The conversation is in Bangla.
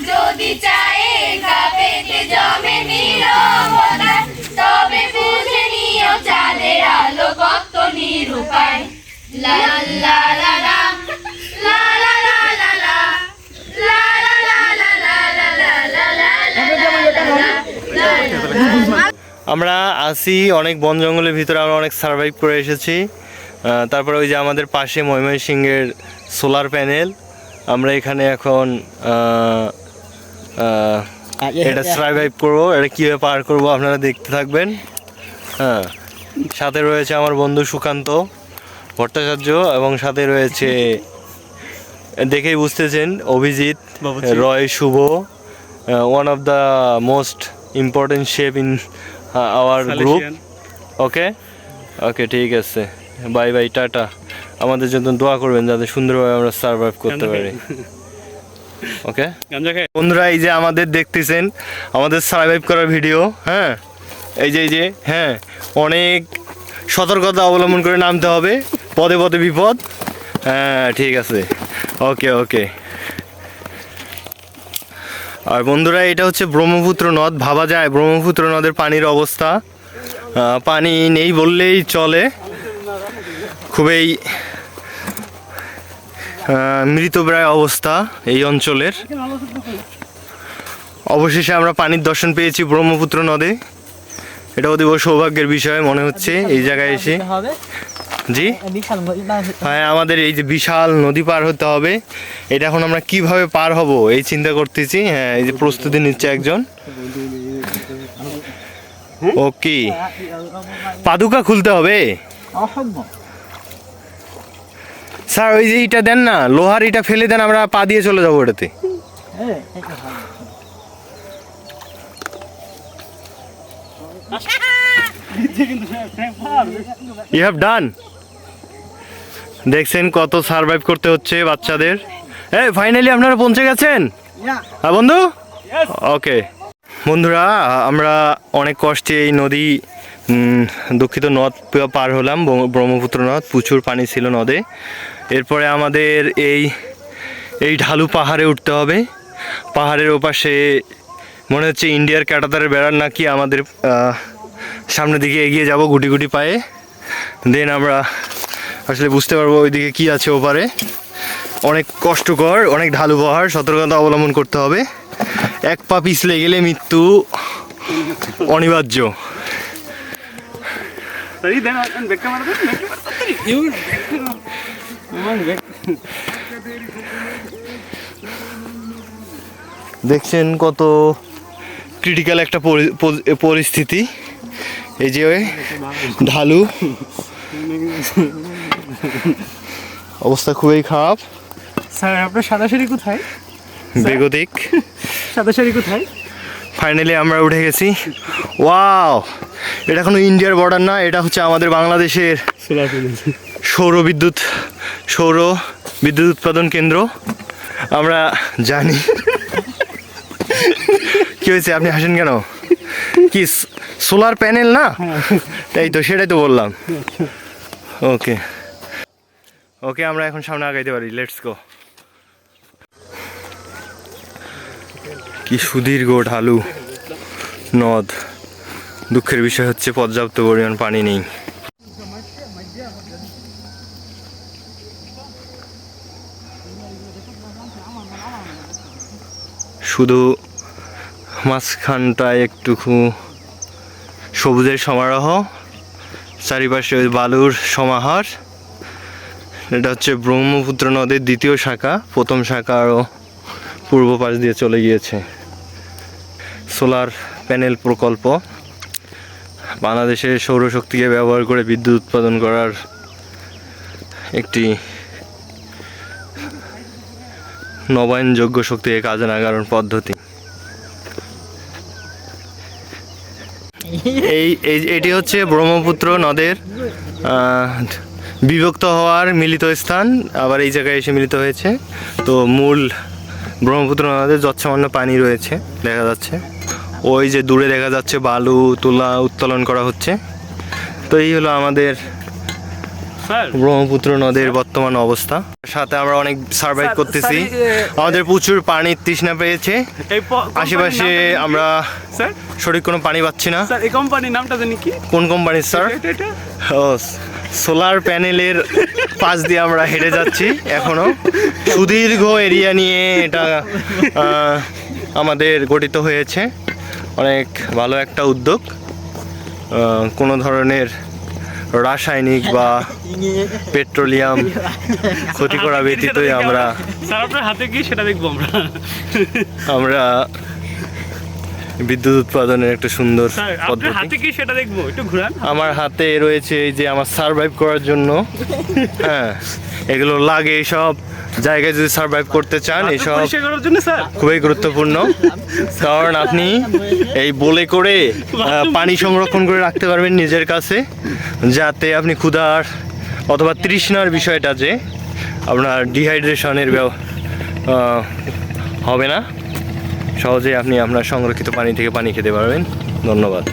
যদি চায় পেতে জমে নীরবতা, তবে বুঝে নিও চাঁদের আলো কত নিরূপায়। লা লা লা লা লা লা লা লা লা লা লা লা লা লা লা লা। আমরা আছি অনেক বন জঙ্গলের ভিতরে, আমরা অনেক সার্ভাইভ করে এসেছি। তারপরে ওই যে আমাদের পাশে ময়মনসিংহের সোলার প্যানেল, আমরা এখানে এখন এটা সার্ভাইভ করবো। এটা কীভাবে পার করবো আপনারা দেখতে থাকবেন। হ্যাঁ, সাথে রয়েছে আমার বন্ধু সুকান্ত ভট্টাচার্য এবং সাথে রয়েছে, দেখেই বুঝতেছেন, Abhijit Roy Shuvo, one of the most important shape in our group. Okay okay, ঠিক আছে, বাই বাই, টাটা। আমাদের জন্য দোয়া করবেন যাতে সুন্দরভাবে আমরা সার্ভাইভ করতে পারি। ওকে বন্ধুরা, এই যে আমাদের দেখতেছেন আমাদের সার্ভাইভ করার ভিডিও। হ্যাঁ, এই যে হ্যাঁ, অনেক সতর্কতা অবলম্বন করে নামতে হবে, পদে পদে বিপদ। হ্যাঁ, ঠিক আছে, ওকে ওকে। আর বন্ধুরা, এটা হচ্ছে ব্রহ্মপুত্র নদ। ভাবা যায় ব্রহ্মপুত্র নদের পানির অবস্থা, পানি নেই বললেই চলে। খুবই মৃতপ্রায় অবস্থা এই অঞ্চলের। অবশেষে আমরা পানির দর্শন পেয়েছি ব্রহ্মপুত্র নদে। এটা অতীব সৌভাগ্যের বিষয় মনে হচ্ছে এই জায়গায় এসে। জি হ্যাঁ, আমাদের এই যে বিশাল নদী পার হতে হবে। এটা এখন আমরা কিভাবে পার হব এই চিন্তা করতেছি। হ্যাঁ, এই যে প্রস্তুতি নিচ্ছে একজন। ওকে, পাদুকা খুলতে হবে স্যার। ওই যে ইটা দেন না, লোহার ইটা ফেলে দেন, আমরা পা দিয়ে চলে যাবো ওটাতে। You have done. দেখছেন কত সার্ভাইভ করতে হচ্ছে বাচ্চাদের। এই ফাইনালি আপনারা পৌঁছে গেছেন? হ্যাঁ বন্ধু, ওকে। বন্ধুরা, আমরা অনেক কষ্টে এই নদী, দুঃখিত, নদ পার হলাম, ব্রহ্মপুত্র নদ। প্রচুর পানি ছিল নদে। এরপরে আমাদের এই ঢালু পাহাড়ে উঠতে হবে। পাহাড়ের ওপাশে মনে হচ্ছে ইন্ডিয়ার ক্যাটাতারের বেড়ার নাকি আমাদের সামনের দিকে এগিয়ে যাব গুটি গুটি পায়ে। দেন আমরা আসলে বুঝতে পারবো ওইদিকে কি আছে ওপারে। অনেক কষ্টকর, অনেক ঢালু পাহাড়, সতর্কতা অবলম্বন করতে হবে। এক পা পিছলে গেলে মৃত্যু অনিবার্য। দেখছেন কত ক্রিটিক্যাল একটা পরিস্থিতি। এই যে ঢালু, অবস্থা খুবই খারাপ। স্যার, আপনার সাদা শাড়ি কোথায়? বেগতিক। সাদা শাড়ি কোথায়? ফাইনালি আমরা উঠে গেছি। ওয়াও, এটা কোনো ইন্ডিয়ার বর্ডার না, এটা হচ্ছে আমাদের বাংলাদেশের সৌর বিদ্যুৎ উৎপাদন কেন্দ্র। আমরা জানি। কি হয়েছে, আপনি হাসেন কেন? কি সোলার প্যানেল না? তাই তো, সেটাই তো বললাম। ওকে ওকে, আমরা এখন সামনে আগাইতে পারি। Let's go. কি সুদীর্ঘ ঢালু নদ। দুঃখের বিষয় হচ্ছে পর্যাপ্ত পরিমাণ পানি নেই। শুধু মাঝখানটায় একটুকু সবুজের সমারোহ, চারিপাশে ওই বালুর সমাহার। এটা হচ্ছে ব্রহ্মপুত্র নদের দ্বিতীয় শাখা। প্রথম শাখা আরও পূর্ব পাশ দিয়ে চলে গিয়েছে। সোলার প্যানেল প্রকল্প বাংলাদেশের সৌরশক্তিকে ব্যবহার করে বিদ্যুৎ উৎপাদন করার একটি নবায়নযোগ্য শক্তিকে কাজে লাগানোর পদ্ধতি। এটি হচ্ছে ব্রহ্মপুত্র নদের বিভক্ত হওয়ার মিলিত স্থান। আবার এই জায়গায় এসে মিলিত হয়েছে। তো মূল ব্রহ্মপুত্র নদীতে যৎসামান্য পানি রয়েছে দেখা যাচ্ছে। ওই যে দূরে দেখা যাচ্ছে বালু তোলা উত্তোলন করা হচ্ছে। তো এই হলো আমাদের স্যার ব্রহ্মপুত্র নদীর বর্তমান অবস্থা। সাথে আমরা অনেক সার্ভাইভ স্যার, করতেছি। স্যার, আমাদের প্রচুর পানির তৃষ্ণা পেয়েছে। এই আশেপাশে আমরা স্যার সঠিক কোনো পানি পাচ্ছি না। স্যার এই কোম্পানির নামটা জানি কি? কোন কোম্পানির স্যার? এটা ও, সোলার প্যানেলের পাশ দিয়ে আমরা হেঁটে যাচ্ছি এখনো। সুদীর্ঘ এরিয়া নিয়ে এটা আমাদের গঠিত হয়েছে। অনেক ভালো একটা উদ্যোগ। কোনো ধরনের রাসায়নিক বা পেট্রোলিয়াম ক্ষতি করা ব্যতীতই আমরা স্যার আপনার হাতে কি সেটা দেখবো আমরা বিদ্যুৎ উৎপাদনের একটা সুন্দর স্যার আপনার পদ্ধতি। হাতে কি সেটা দেখবো, একটু ঘুরান। আমার হাতে রয়েছে এই যে আমার সার্ভাইভ করার জন্য, হ্যাঁ এগুলো লাগে। সব জায়গায় যদি সার্ভাইভ করতে চান এসব পরিষ্কার করার জন্য স্যার। খুবই গুরুত্বপূর্ণ। কারণ আপনি এই বলে করে পানি সংরক্ষণ করে রাখতে পারবেন নিজের কাছে, যাতে আপনি ক্ষুধার অথবা তৃষ্ণার বিষয়টা যে আপনার ডিহাইড্রেশনের হবে না। সহজেই আপনি আপনার সংরক্ষিত পানি থেকে পানি খেতে পারবেন। ধন্যবাদ।